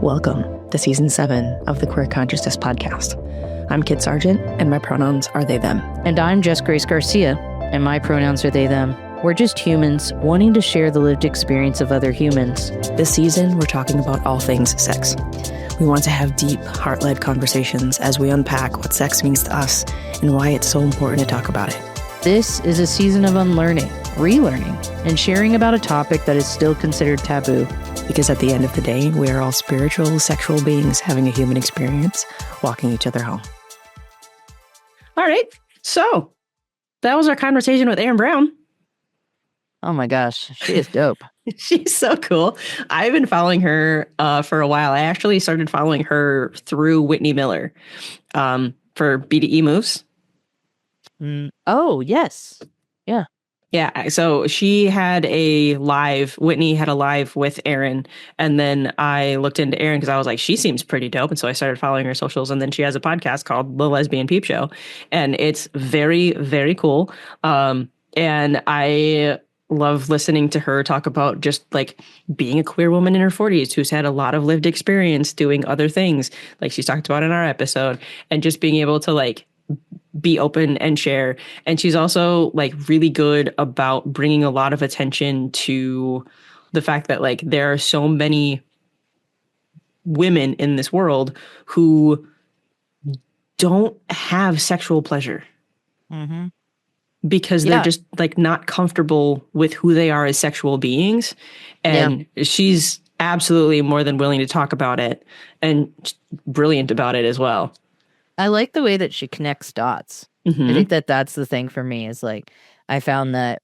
Welcome to Season 7 of the Queer Consciousness Podcast. I'm Kit Sargent, and my pronouns are they, them. And I'm Jess Grace Garcia, and my pronouns are they, them. We're just humans wanting to share the lived experience of other humans. This season, we're talking about all things sex. We want to have deep, heart-led conversations as we unpack what sex means to us and why it's so important to talk about it. This is a season of unlearning, relearning, and sharing about a topic that is still considered taboo. Because at the end of the day, we are all spiritual, sexual beings having a human experience, walking each other home. All right. So that was our conversation with Erin Brown. Oh my gosh, she is dope. She's so cool. I've been following her for a while. I actually started following her through Whitney Miller for BDE Moves. Oh, yes. Yeah. Yeah, so she had a live, Whitney had a live with Erin, and then I looked into Erin because I was like, she seems pretty dope, and so I started following her socials, and then she has a podcast called The Lesbian Peep Show, and it's very, very cool, and I love listening to her talk about just like being a queer woman in her 40s who's had a lot of lived experience doing other things, like she's talked about in our episode, and just being able to like be open and share. And she's also like really good about bringing a lot of attention to the fact that like there are so many women in this world who don't have sexual pleasure because they're just like not comfortable with who they are as sexual beings. And she's absolutely more than willing to talk about it and brilliant about it as well. I like the way that she connects dots. I think that that's the thing for me is like, I found that,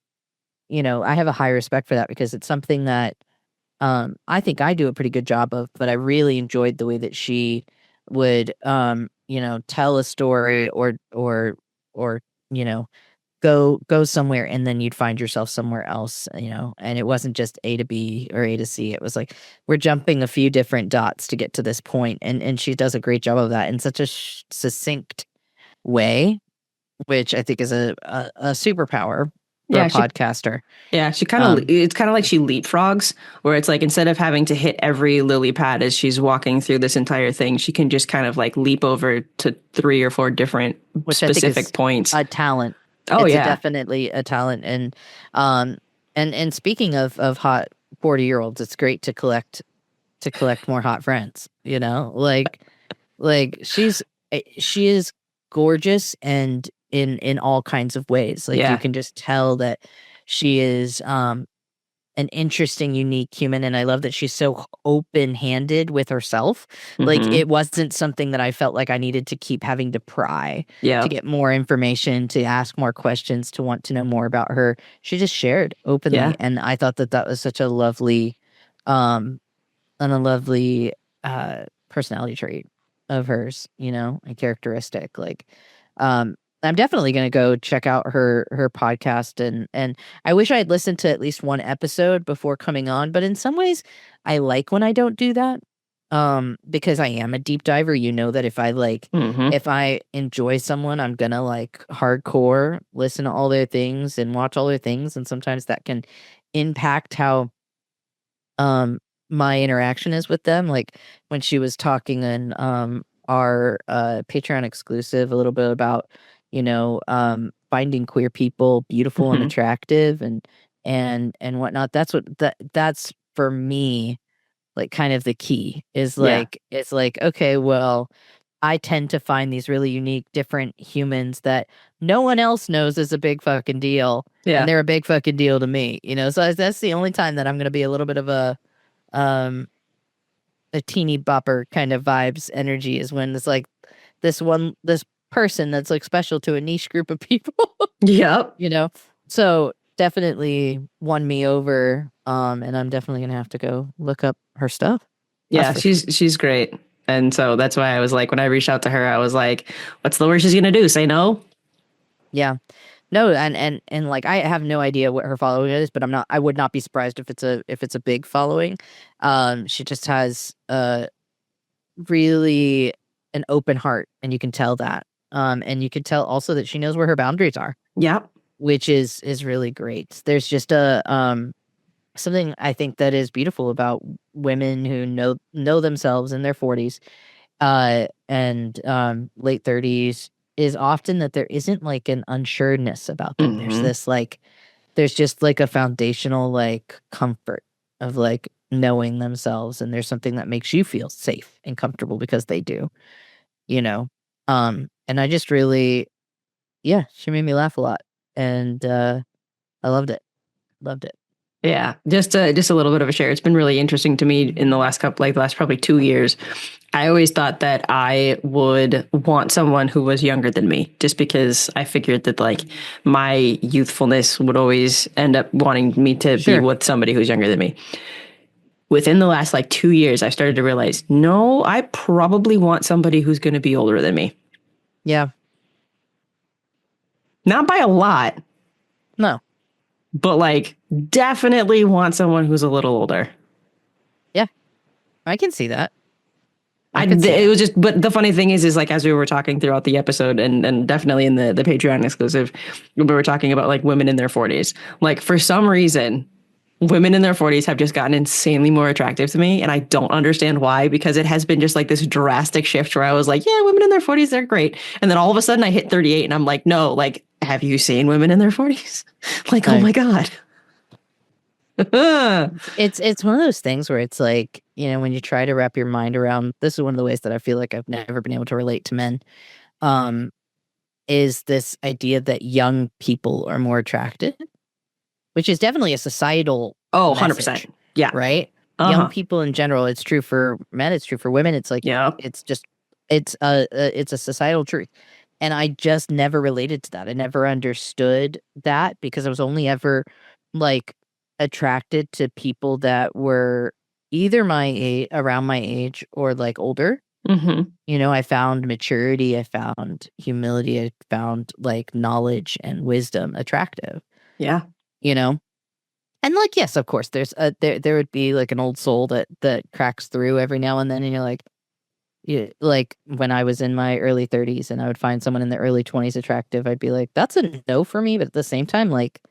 you know, I have a high respect for that because it's something that I think I do a pretty good job of, but I really enjoyed the way that she would, you know, tell a story or, you know, go somewhere and then you'd find yourself somewhere else, you know, and it wasn't just A to B or A to C. It was like, we're jumping a few different dots to get to this point. And she does a great job of that in such a succinct way, which I think is a superpower for a podcaster. She kind of, it's kind of like she leapfrogs, where it's like, instead of having to hit every lily pad as she's walking through this entire thing, she can just kind of like leap over to 3 or 4 different specific points. A talent. Oh, it's yeah. Definitely a talent. And speaking of hot 40-year-olds, it's great to collect more hot friends, you know? Like she is gorgeous and in all kinds of ways. Like you can just tell that she is an interesting, unique human. And I love that she's so open-handed with herself. Like it wasn't something that I felt like I needed to keep having to pry to get more information, to ask more questions, to want to know more about her. She just shared openly. And I thought that that was such a lovely, personality trait of hers, you know, a characteristic. Like, I'm definitely going to go check out her podcast and I wish I had listened to at least one episode before coming on, but in some ways I like when I don't do that. Because I am a deep diver, you know, that if I like, if I enjoy someone, I'm going to like hardcore listen to all their things and watch all their things. And sometimes that can impact how, my interaction is with them. Like when she was talking in, our, Patreon exclusive, a little bit about, you know, finding queer people beautiful and attractive and whatnot. That's for me, like kind of the key is like, it's like, okay, well, I tend to find these really unique, different humans that no one else knows is a big fucking deal. Yeah. And they're a big fucking deal to me, you know? So that's the only time that I'm going to be a little bit of a teeny bopper kind of vibes energy is when it's like this person that's like special to a niche group of people. Yep. You know, so definitely won me over. And I'm definitely gonna have to go look up her stuff. Yeah, she's great. And so that's why I was like, when I reached out to her, I was like, what's the worst she's gonna do? Say no? Yeah. No, and like I have no idea what her following is, but I would not be surprised if it's a big following. She just has really an open heart, and you can tell that. And you can tell also that she knows where her boundaries are. Yep. Which is really great. There's just a something I think that is beautiful about women who know themselves in their 40s and late 30s is often that there isn't like an unsureness about them. There's this like there's just like a foundational like comfort of like knowing themselves, and there's something that makes you feel safe and comfortable because they do, you know. And I just really, yeah, she made me laugh a lot, and I loved it. Loved it. Yeah, just a little bit of a share. It's been really interesting to me in the last couple, like the last probably 2 years. I always thought that I would want someone who was younger than me, just because I figured that like my youthfulness would always end up wanting me to be with somebody who's younger than me. Within the last like 2 years, I started to realize, no, I probably want somebody who's going to be older than me. Yeah. Not by a lot. No. But like definitely want someone who's a little older. Yeah. I can see that. It was just, but the funny thing is like, as we were talking throughout the episode and definitely in the Patreon exclusive, we were talking about like women in their 40s. Like for some reason, women in their 40s have just gotten insanely more attractive to me. And I don't understand why, because it has been just like this drastic shift where I was like, yeah, women in their 40s, they're great. And then all of a sudden I hit 38 and I'm like, no, like, have you seen women in their 40s? Like, oh my God. It's one of those things where it's like, you know, when you try to wrap your mind around, this is one of the ways that I feel like I've never been able to relate to men, is this idea that young people are more attractive, which is definitely a societal 100%. Yeah. Right? Young people in general, it's true for men, it's true for women. It's like, it's just, it's a societal truth. And I just never related to that. I never understood that because I was only ever like attracted to people that were either my age, around my age, or like older. You know, I found maturity, I found humility, I found like knowledge and wisdom attractive. Yeah. You know? And like, yes, of course, there's there would be like an old soul that cracks through every now and then, and you're like, like when I was in my early 30s and I would find someone in the early 20s attractive, I'd be like, that's a no for me. But at the same time, like,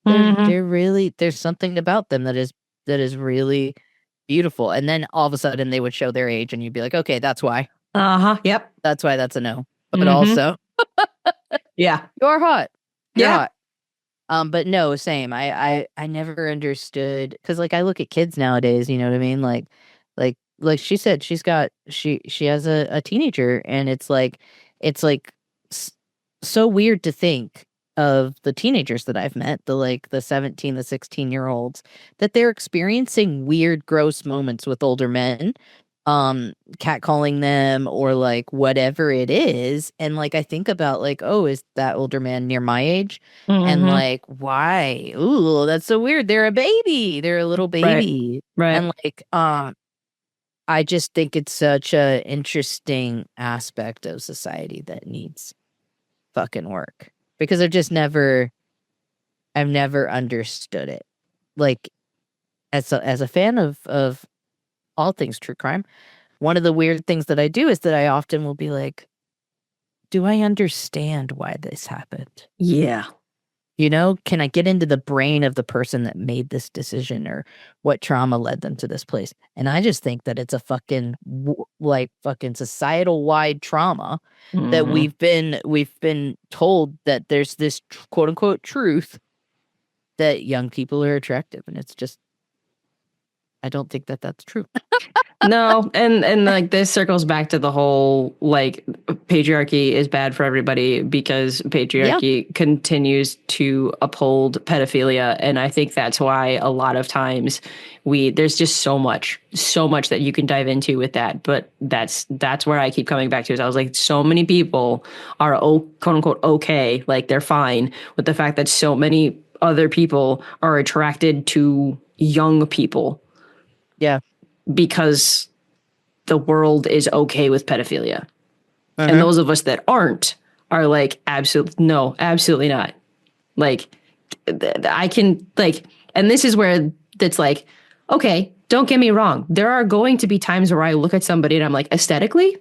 they're really, there's something about them that is really beautiful. And then all of a sudden they would show their age and you'd be like, okay, that's why. Yep. That's why that's a no. But also, yeah, you're hot. You're yeah. hot. But no, same. I never understood, because like I look at kids nowadays, you know what I mean? Like she said, she has a teenager, and it's like so weird to think of the teenagers that I've met, the 17, the 16-year-olds, that they're experiencing weird, gross moments with older men, catcalling them or like whatever it is. And like I think about like, oh, is that older man near my age? And like, why? Ooh, that's so weird. They're a baby. They're a little baby. Right. And like, I just think it's such a interesting aspect of society that needs fucking work, because I've never understood it. Like as a fan of all things true crime, one of the weird things that I do is that I often will be like, do I understand why this happened? Yeah. You know, can I get into the brain of the person that made this decision, or what trauma led them to this place? And I just think that it's a fucking fucking societal wide trauma that we've been told that there's this quote unquote truth that young people are attractive, and it's just, I don't think that that's true. No, and like this circles back to the whole like patriarchy is bad for everybody, because patriarchy continues to uphold pedophilia, and I think that's why a lot of times there's just so much that you can dive into with that. But that's where I keep coming back to, is I was like, so many people are quote unquote okay, like they're fine with the fact that so many other people are attracted to young people. Yeah. Because the world is okay with pedophilia. And those of us that aren't are like, absolutely not. Like, I can, like, and this is where it's like, okay, don't get me wrong. There are going to be times where I look at somebody and I'm like, aesthetically,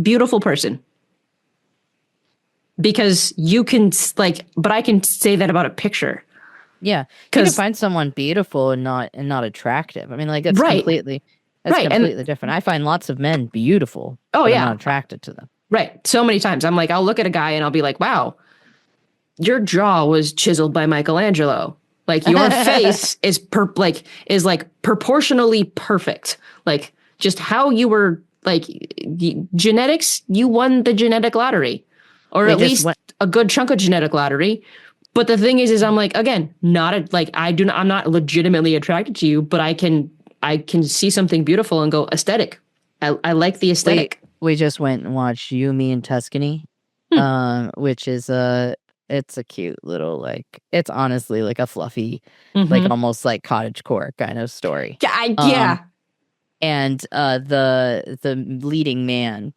beautiful person. Because you can, like, but I can say that about a picture. Yeah. You can find someone beautiful and not attractive. I mean, like that's completely different. I find lots of men beautiful. Oh, but yeah. I'm not attracted to them. Right. So many times I'm like, I'll look at a guy and I'll be like, wow, your jaw was chiseled by Michelangelo. Like your face is proportionally perfect. Like just how you were, like genetics, you won the genetic lottery, or at least a good chunk of genetic lottery. But the thing is I'm like, again, I'm not legitimately attracted to you, but I can see something beautiful and go aesthetic. I like the aesthetic. We just went and watched You, Me, and Tuscany, which is it's a cute little, like, it's honestly like a fluffy, like almost like cottagecore kind of story. Yeah. And the leading man,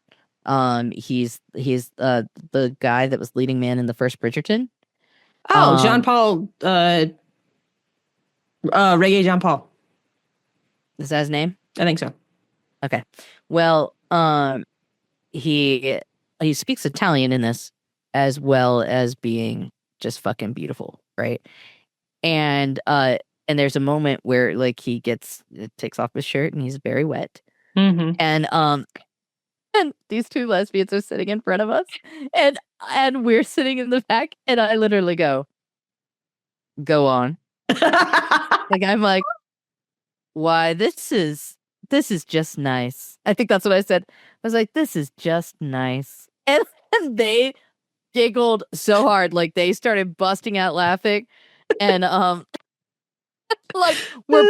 he's the guy that was leading man in the first Bridgerton. Oh, John Paul, Reggae John Paul. Is that his name? I think so. Okay. Well, he speaks Italian in this, as well as being just fucking beautiful, right? And there's a moment where like he takes off his shirt and he's very wet. And these two lesbians are sitting in front of us, and we're sitting in the back, and I literally go on. Like I'm like, why, this is just nice. I think that's what I said. I was like, this is just nice. And they giggled so hard, like they started busting out laughing. And like we're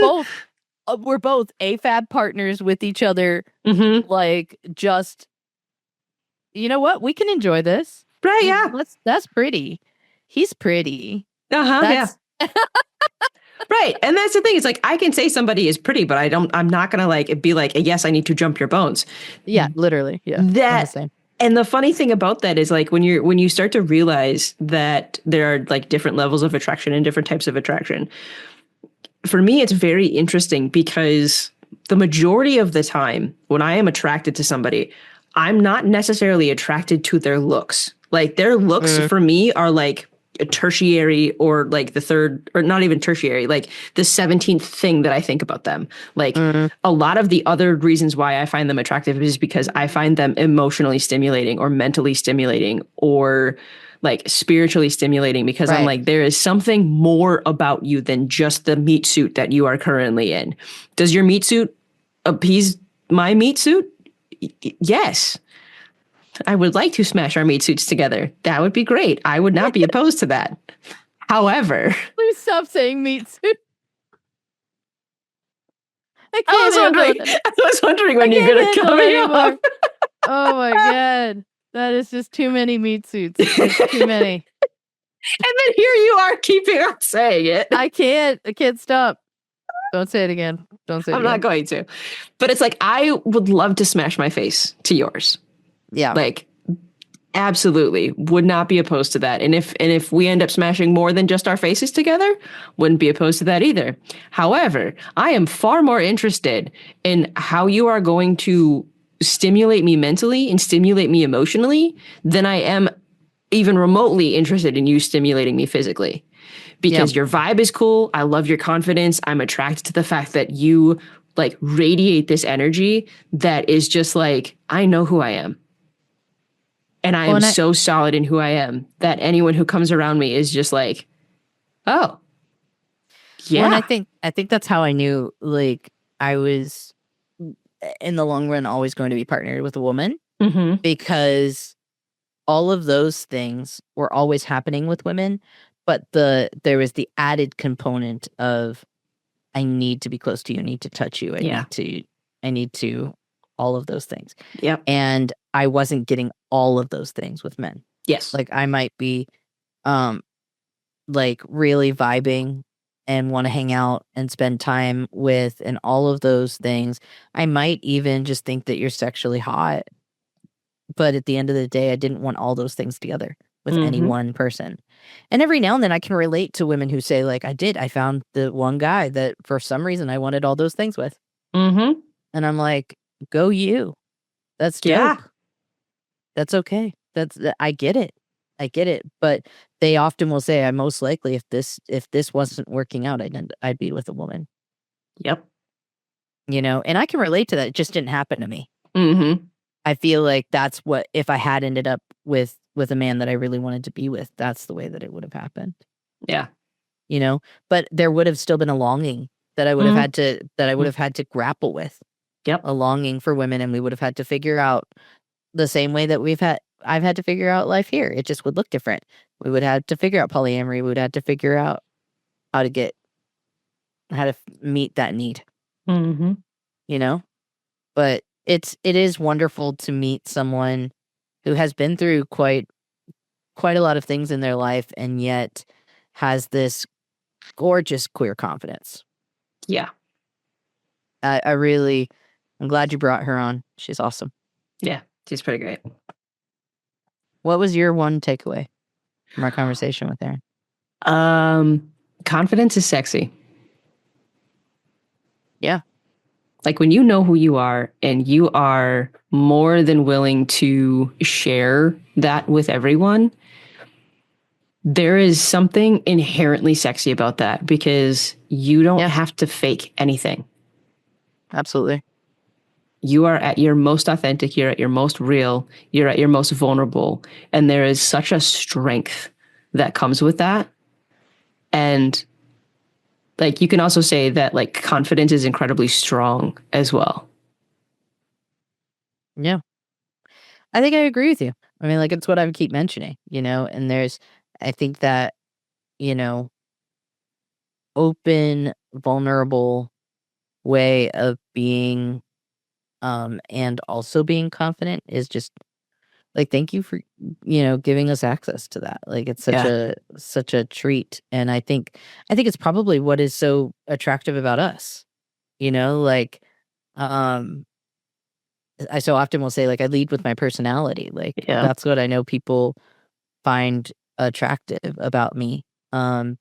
both AFAB partners with each other. Like, just, you know what? We can enjoy this. Right, yeah. That's pretty. He's pretty. Yeah. Right. And that's the thing. It's like, I can say somebody is pretty, but I'm not going to like be like, yes, I need to jump your bones. Yeah, literally. Yeah. And the funny thing about that is like when you start to realize that there are like different levels of attraction and different types of attraction, for me, it's very interesting because the majority of the time when I am attracted to somebody, I'm not necessarily attracted to their looks. Like their looks for me are like a tertiary, or like the third, or not even tertiary, like the 17th thing that I think about them. Like a lot of the other reasons why I find them attractive is because I find them emotionally stimulating or mentally stimulating or like spiritually stimulating, because I'm like, there is something more about you than just the meat suit that you are currently in. Does your meat suit appease my meat suit? Yes. I would like to smash our meat suits together. That would be great. I would not be opposed to that. However, please stop saying meat suit. I was wondering when you're going to come anymore. Oh my God. That is just too many meat suits. It's too many. And then here you are keeping on saying it. I can't stop. Don't say it again. I'm not going to. But it's like, I would love to smash my face to yours. Yeah. Like, absolutely. Would not be opposed to that. And if we end up smashing more than just our faces together, wouldn't be opposed to that either. However, I am far more interested in how you are going to stimulate me mentally and stimulate me emotionally than I am even remotely interested in you stimulating me physically. Because your vibe is cool. I love your confidence. I'm attracted to the fact that you like radiate this energy that is just like, I know who I am. And I am so solid in who I am that anyone who comes around me is just like, oh, yeah. Well, and I think that's how I knew, like, I was in the long run always going to be partnered with a woman, because all of those things were always happening with women, but there was the added component of, I need to be close to you, I need to touch you, I need to all of those things. Yep. And I wasn't getting all of those things with men. Yes. Like I might be like really vibing and want to hang out and spend time with and all of those things. I might even just think that you're sexually hot. But at the end of the day, I didn't want all those things together with any one person. And every now and then I can relate to women who say, like, I found the one guy that for some reason I wanted all those things with. And I'm like, go you. That's dope. That's okay. I get it. But they often will say, I most likely, if this wasn't working out, I'd be with a woman. Yep. You know, and I can relate to that. It just didn't happen to me. Mm-hmm. I feel like that's what, if I had ended up with a man that I really wanted to be with, that's the way that it would have happened. Yeah. You know, but there would have still been a longing that I would have had to grapple with. Yep. A longing for women, and we would have had to figure out the same way that I've had to figure out life here. It just would look different. We would have to figure out polyamory. We would have to figure out how to meet that need. Mm-hmm. You know, but it is wonderful to meet someone who has been through quite a lot of things in their life and yet has this gorgeous queer confidence. Yeah. I'm glad you brought her on. She's awesome. Yeah, she's pretty great. What was your one takeaway from our conversation with Erin? Confidence is sexy. Yeah. Like when you know who you are and you are more than willing to share that with everyone, there is something inherently sexy about that because you don't have to fake anything. Absolutely. You are at your most authentic, you're at your most real, you're at your most vulnerable. And there is such a strength that comes with that. And like, you can also say that like confidence is incredibly strong as well. Yeah. I think I agree with you. I mean, like, it's what I keep mentioning, you know, and I think that, you know, open, vulnerable way of being, and also being confident is just like, thank you for, you know, giving us access to that. Like, it's such a treat. And I think it's probably what is so attractive about us, you know, like, I so often will say, like, I lead with my personality. Like, that's what I know people find attractive about me. And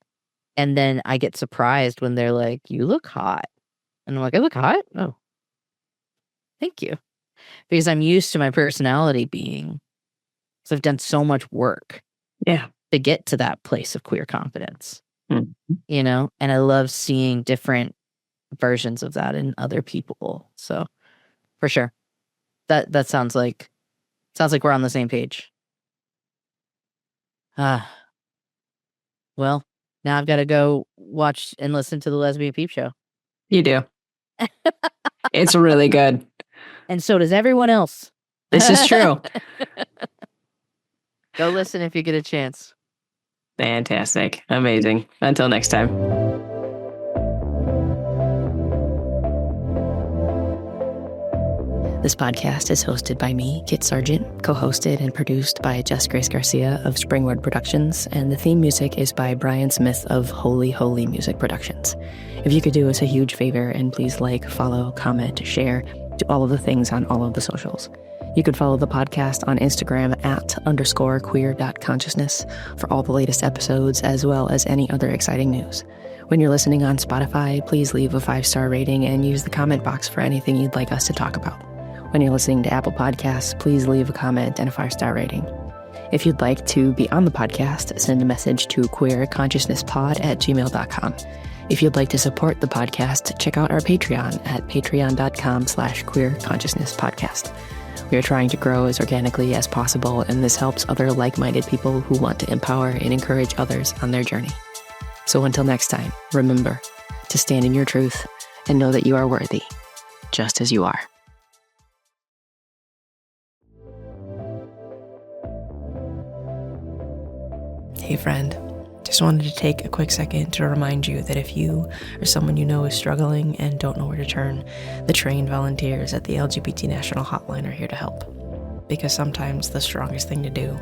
then I get surprised when they're like, you look hot. And I'm like, I look hot? Oh, thank you. Because I'm used to my personality being, because I've done so much work to get to that place of queer confidence, you know? And I love seeing different versions of that in other people. So for sure. That sounds like we're on the same page. Well, now I've got to go watch and listen to the Lesbian Peep Show. You do. It's really good. And so does everyone else. This is true. Go listen if you get a chance. Fantastic. Amazing. Until next time. This podcast is hosted by me, Kit Sargent, co-hosted and produced by Jess Grace Garcia of Springwood Productions, and the theme music is by Brian Smith of Holy Holy Music Productions. If you could do us a huge favor and please like, follow, comment, share, do all of the things on all of the socials. You can follow the podcast on Instagram @_queer.consciousness for all the latest episodes as well as any other exciting news. When you're listening on Spotify, please leave a 5-star rating and use the comment box for anything you'd like us to talk about. When you're listening to Apple Podcasts, please leave a comment and a 5-star rating. If you'd like to be on the podcast, send a message to queerconsciousnesspod@gmail.com. If you'd like to support the podcast, check out our Patreon at patreon.com/queerconsciousnesspodcast. We are trying to grow as organically as possible, and this helps other like-minded people who want to empower and encourage others on their journey. So until next time, remember to stand in your truth and know that you are worthy, just as you are. Hey friend, just wanted to take a quick second to remind you that if you or someone you know is struggling and don't know where to turn, the trained volunteers at the LGBT National Hotline are here to help. Because sometimes the strongest thing to do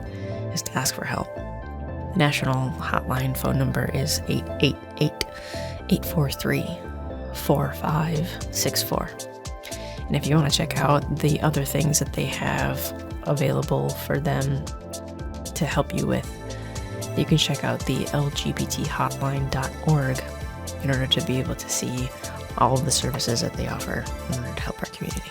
is to ask for help. The National Hotline phone number is 888-843-4564. And if you want to check out the other things that they have available for them to help you with, you can check out the lgbthotline.org in order to be able to see all of the services that they offer in order to help our community.